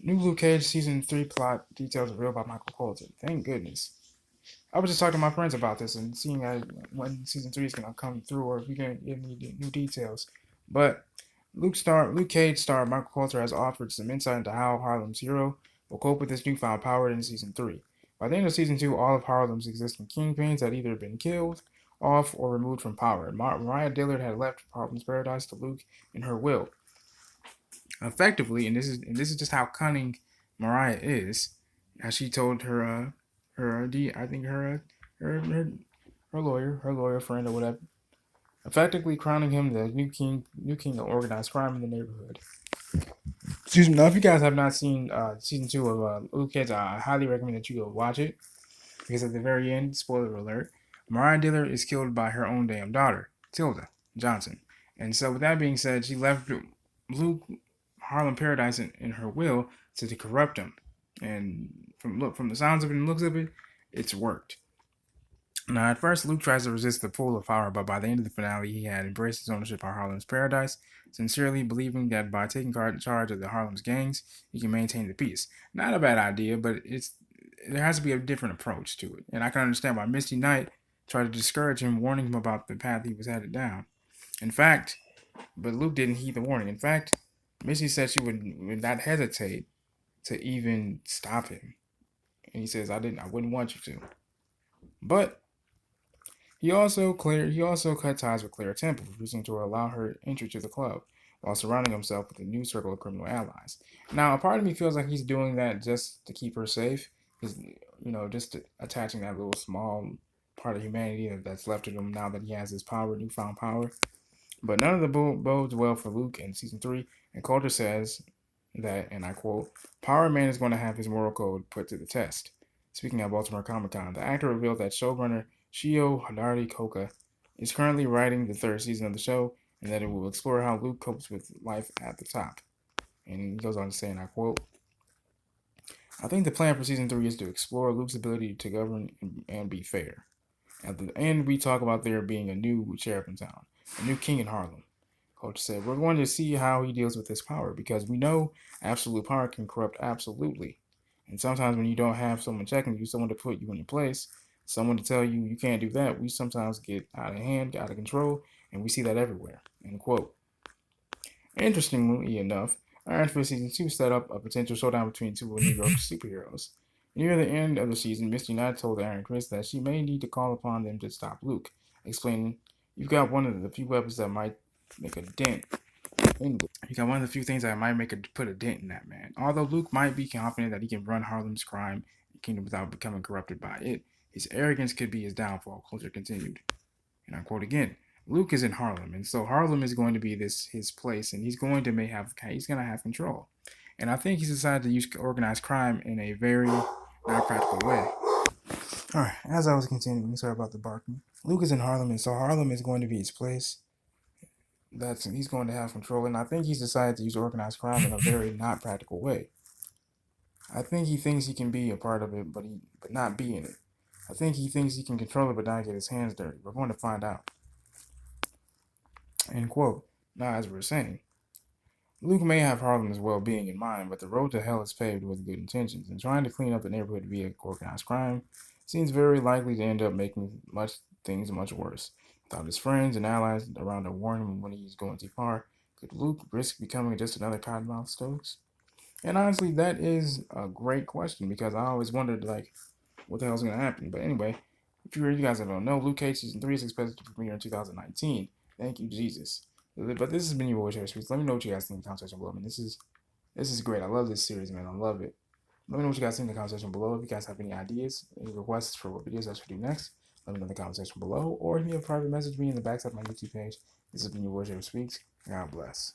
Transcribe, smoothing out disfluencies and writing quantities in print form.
New Luke Cage season 3 plot details revealed by Michael Colter. Thank goodness. I was just talking to my friends about this and seeing when season 3 is gonna come through or if we can get any new details. But Luke Cage star Michael Colter has offered some insight into how Harlem's hero will cope with his newfound power in season 3. By the end of season 2, all of Harlem's existing kingpins had either been killed off or removed from power. Mariah Dillard had left Harlem's paradise to Luke in her will. Effectively, and this is just how cunning Mariah is, as she told I think her lawyer friend or whatever, effectively crowning him the new king of organized crime in the neighborhood. Excuse me. Now, if you guys have not seen season 2 of Luke Cage, I highly recommend that you go watch it because at the very end, spoiler alert, Mariah Dillard is killed by her own damn daughter, Tilda Johnson. And so, with that being said, she left Luke Harlem Paradise in her will to corrupt him. And from the sounds of it and looks of it, it's worked. Now, at first, Luke tries to resist the pull of power, but by the end of the finale, he had embraced his ownership of Harlem's Paradise, sincerely believing that by taking charge of the Harlem's gangs, he can maintain the peace. Not a bad idea, but there has to be a different approach to it. And I can understand why Misty Knight tried to discourage him, warning him about the path he was headed down. In fact, but Luke didn't heed the warning. In fact, Misty said she would not hesitate to even stop him. And he says, I wouldn't want you to. But he also cut ties with Claire Temple, refusing to allow her entry to the club, while surrounding himself with a new circle of criminal allies. Now, a part of me feels like he's doing that just to keep her safe. He's, just attaching that little small part of humanity that's left of him now that he has his power, newfound power. But none of the bodes well for Luke in season 3, and Colter says that, and I quote, Power Man is going to have his moral code put to the test. Speaking at Baltimore Comic Con, the actor revealed that showrunner Shio Hadardi Koka is currently writing the third season of the show, and that it will explore how Luke copes with life at the top. And he goes on to say, and I quote, I think the plan for season 3 is to explore Luke's ability to govern and be fair. At the end, we talk about there being a new sheriff in town, a new king in Harlem. Coach said, we're going to see how he deals with his power because we know absolute power can corrupt absolutely. And sometimes when you don't have someone checking you, someone to put you in your place, someone to tell you you can't do that, we sometimes get out of hand, out of control, and we see that everywhere. End quote. Interestingly enough, Iron Fist Season 2 set up a potential showdown between two New York superheroes. Near the end of the season, Misty Knight told Iron Fist that she may need to call upon them to stop Luke, explaining, you've got one of the few weapons that might make a dent. You got one of the few things that might put a dent in that man. Although Luke might be confident that he can run Harlem's crime kingdom without becoming corrupted by it, his arrogance could be his downfall. Colter continued, and I quote again: Luke is in Harlem, and so Harlem is going to be his place, and he's going to have control. And I think he's decided to use organized crime in a very not practical way. All right, as I was continuing, sorry about the barking. Luke is in Harlem, and so Harlem is going to be his place. He's going to have control, and I think he's decided to use organized crime in a very not practical way. I think he thinks he can be a part of it, but not be in it. I think he thinks he can control it, but not get his hands dirty. We're going to find out. End quote. Now, as we were saying, Luke may have Harlem's well-being in mind, but the road to hell is paved with good intentions, and trying to clean up the neighborhood via organized crime seems very likely to end up making things much worse. Without his friends and allies around to warn him when he's going too far, could Luke risk becoming just another Cottonmouth Stokes? And honestly, that is a great question because I always wondered, what the hell's going to happen. But anyway, if you guys don't know, Luke Cage Season 3 is expected to premiere in 2019. Thank you, Jesus. But this has been your boy, Cherry Streets. Let me know what you guys think in the comment section below. I mean, this is great. I love this series, man. I love it. Let me know what you guys think in the comment section below. If you guys have any ideas, any requests for what videos I should do next, let me know in the comment section below. Or if you have a private message me in the backside of my YouTube page. This has been your boy, Cherry Speaks. God bless.